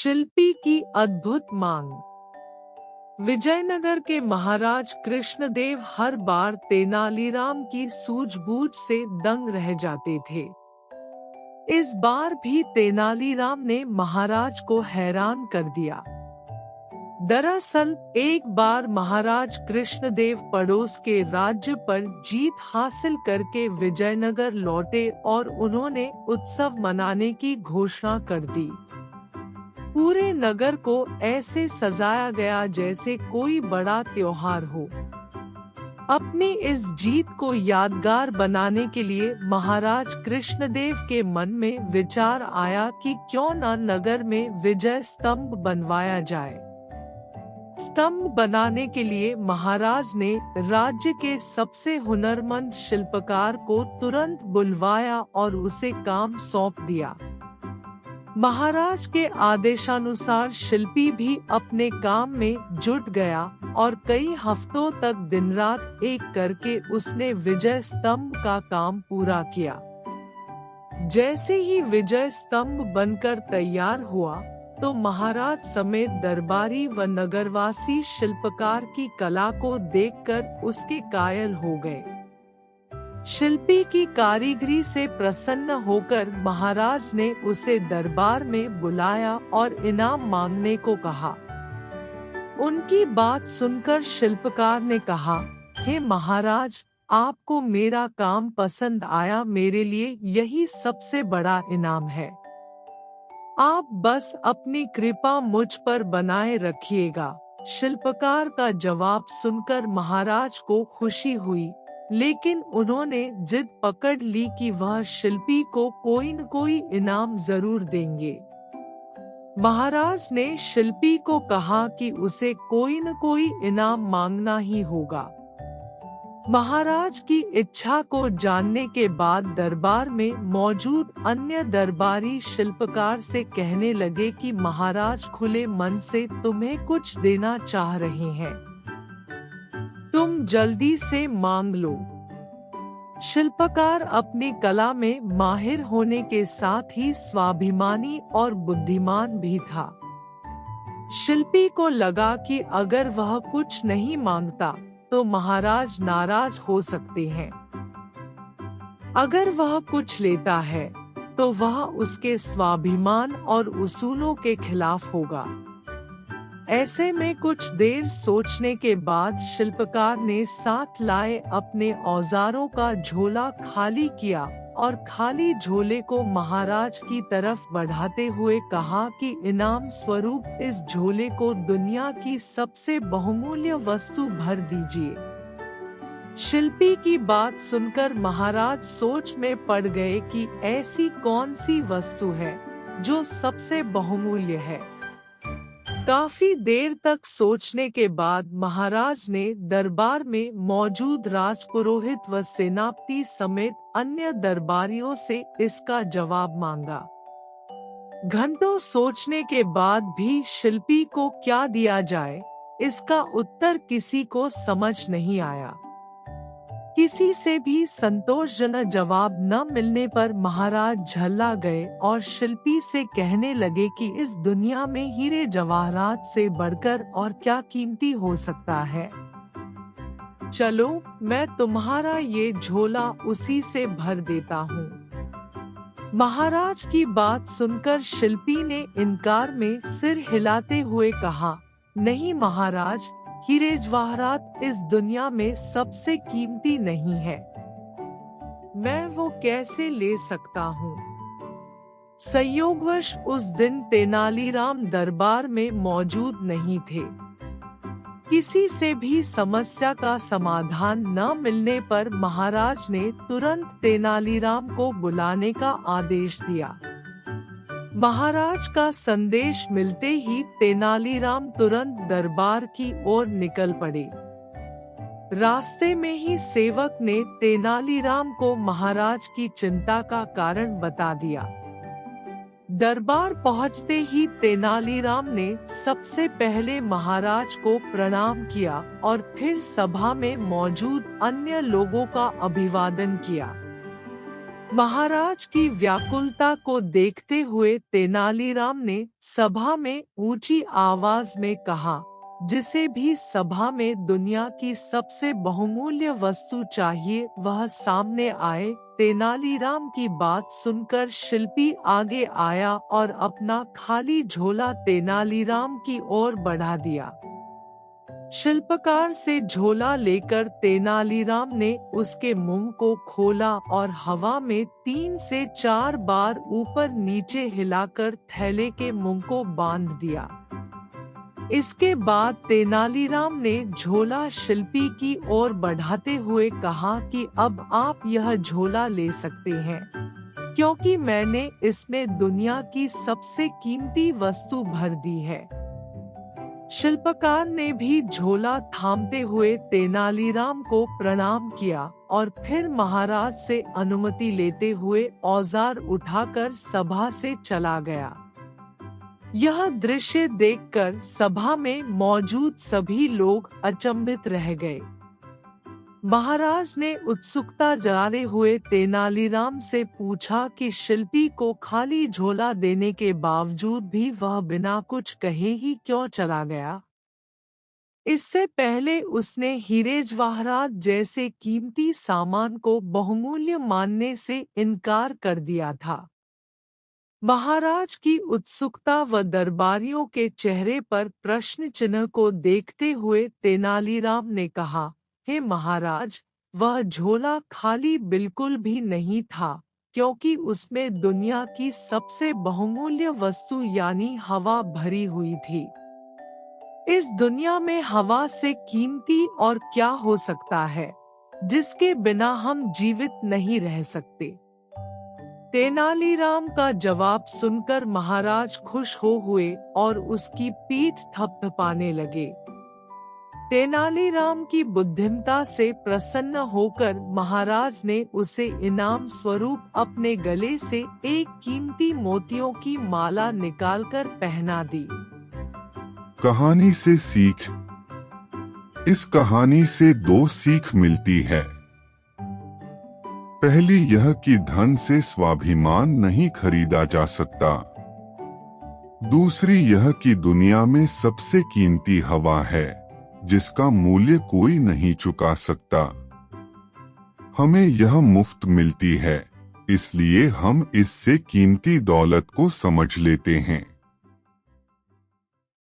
शिल्पी की अद्भुत मांग। विजयनगर के महाराज कृष्णदेव हर बार तेनालीराम की सूझबूझ से दंग रह जाते थे। इस बार भी तेनालीराम ने महाराज को हैरान कर दिया। दरअसल एक बार महाराज कृष्णदेव पड़ोस के राज्य पर जीत हासिल करके विजयनगर लौटे और उन्होंने उत्सव मनाने की घोषणा कर दी। पूरे नगर को ऐसे सजाया गया जैसे कोई बड़ा त्योहार हो। अपनी इस जीत को यादगार बनाने के लिए महाराज कृष्णदेव के मन में विचार आया कि क्यों न नगर में विजय स्तंभ बनवाया जाए। स्तंभ बनाने के लिए महाराज ने राज्य के सबसे हुनरमंद शिल्पकार को तुरंत बुलवाया और उसे काम सौंप दिया। महाराज के आदेशानुसार शिल्पी भी अपने काम में जुट गया और कई हफ्तों तक दिन रात एक करके उसने विजय स्तंभ का काम पूरा किया। जैसे ही विजय स्तंभ बनकर तैयार हुआ तो महाराज समेत दरबारी व नगरवासी शिल्पकार की कला को देखकर उसके कायल हो गए। शिल्पी की कारीगरी से प्रसन्न होकर महाराज ने उसे दरबार में बुलाया और इनाम मांगने को कहा। उनकी बात सुनकर शिल्पकार ने कहा, हे महाराज, आपको मेरा काम पसंद आया, मेरे लिए यही सबसे बड़ा इनाम है। आप बस अपनी कृपा मुझ पर बनाए रखिएगा। शिल्पकार का जवाब सुनकर महाराज को खुशी हुई, लेकिन उन्होंने जिद पकड़ ली कि वह शिल्पी को कोई न कोई इनाम जरूर देंगे। महाराज ने शिल्पी को कहा कि उसे कोई न कोई इनाम मांगना ही होगा। महाराज की इच्छा को जानने के बाद दरबार में मौजूद अन्य दरबारी शिल्पकार से कहने लगे कि महाराज खुले मन से तुम्हें कुछ देना चाह रहे हैं, तुम जल्दी से मांग लो। शिल्पकार अपनी कला में माहिर होने के साथ ही स्वाभिमानी और बुद्धिमान भी था। शिल्पी को लगा कि अगर वह कुछ नहीं मांगता तो महाराज नाराज हो सकते हैं। अगर वह कुछ लेता है तो वह उसके स्वाभिमान और उसूलों के खिलाफ होगा। ऐसे में कुछ देर सोचने के बाद शिल्पकार ने साथ लाए अपने औजारों का झोला खाली किया और खाली झोले को महाराज की तरफ बढ़ाते हुए कहा कि इनाम स्वरूप इस झोले को दुनिया की सबसे बहुमूल्य वस्तु भर दीजिए। शिल्पी की बात सुनकर महाराज सोच में पड़ गए कि ऐसी कौन सी वस्तु है जो सबसे बहुमूल्य है। काफी देर तक सोचने के बाद महाराज ने दरबार में मौजूद राजपुरोहित व सेनापति समेत अन्य दरबारियों से इसका जवाब मांगा। घंटों सोचने के बाद भी शिल्पी को क्या दिया जाए, इसका उत्तर किसी को समझ नहीं आया। किसी से भी संतोषजनक जवाब न मिलने पर महाराज झल्ला गए और शिल्पी से कहने लगे कि इस दुनिया में हीरे जवाहरात से बढ़कर और क्या कीमती हो सकता है। चलो, मैं तुम्हारा ये झोला उसी से भर देता हूँ। महाराज की बात सुनकर शिल्पी ने इनकार में सिर हिलाते हुए कहा, नहीं महाराज, हीरे जवाहरात इस दुनिया में सबसे कीमती नहीं है, मैं वो कैसे ले सकता हूँ। संयोगवश उस दिन तेनालीराम दरबार में मौजूद नहीं थे। किसी से भी समस्या का समाधान न मिलने पर महाराज ने तुरंत तेनालीराम को बुलाने का आदेश दिया। महाराज का संदेश मिलते ही तेनालीराम तुरंत दरबार की ओर निकल पड़े। रास्ते में ही सेवक ने तेनालीराम को महाराज की चिंता का कारण बता दिया। दरबार पहुंचते ही तेनालीराम ने सबसे पहले महाराज को प्रणाम किया और फिर सभा में मौजूद अन्य लोगों का अभिवादन किया। महाराज की व्याकुलता को देखते हुए तेनालीराम ने सभा में ऊंची आवाज में कहा, जिसे भी सभा में दुनिया की सबसे बहुमूल्य वस्तु चाहिए वह सामने आए। तेनालीराम की बात सुनकर शिल्पी आगे आया और अपना खाली झोला तेनालीराम की ओर बढ़ा दिया। शिल्पकार से झोला लेकर तेनालीराम ने उसके मुंह को खोला और हवा में 3 से 4 बार ऊपर नीचे हिलाकर थैले के मुंह को बांध दिया। इसके बाद तेनालीराम ने झोला शिल्पी की ओर बढ़ाते हुए कहा कि अब आप यह झोला ले सकते हैं, क्योंकि मैंने इसमें दुनिया की सबसे कीमती वस्तु भर दी है। शिल्पकार ने भी झोला थामते हुए तेनालीराम को प्रणाम किया और फिर महाराज से अनुमति लेते हुए औजार उठाकर सभा से चला गया। यह दृश्य देखकर सभा में मौजूद सभी लोग अचंभित रह गए। महाराज ने उत्सुकता जताते हुए तेनालीराम से पूछा कि शिल्पी को खाली झोला देने के बावजूद भी वह बिना कुछ कहे ही क्यों चला गया। इससे पहले उसने हीरे जवाहरात जैसे कीमती सामान को बहुमूल्य मानने से इनकार कर दिया था। महाराज की उत्सुकता व दरबारियों के चेहरे पर प्रश्न चिन्ह को देखते हुए तेनालीराम ने कहा, हे महाराज, वह झोला खाली बिल्कुल भी नहीं था, क्योंकि उसमें दुनिया की सबसे बहुमूल्य वस्तु यानी हवा भरी हुई थी। इस दुनिया में हवा से कीमती और क्या हो सकता है, जिसके बिना हम जीवित नहीं रह सकते। तेनालीराम का जवाब सुनकर महाराज खुश हुए और उसकी पीठ थपथपाने लगे। तेनालीराम की बुद्धिमत्ता से प्रसन्न होकर महाराज ने उसे इनाम स्वरूप अपने गले से एक कीमती मोतियों की माला निकालकर पहना दी। कहानी से सीख। इस कहानी से 2 सीख मिलती है। पहली यह कि धन से स्वाभिमान नहीं खरीदा जा सकता। दूसरी यह कि दुनिया में सबसे कीमती हवा है, जिसका मूल्य कोई नहीं चुका सकता। हमें यह मुफ्त मिलती है, इसलिए हम इससे कीमती दौलत को समझ लेते हैं।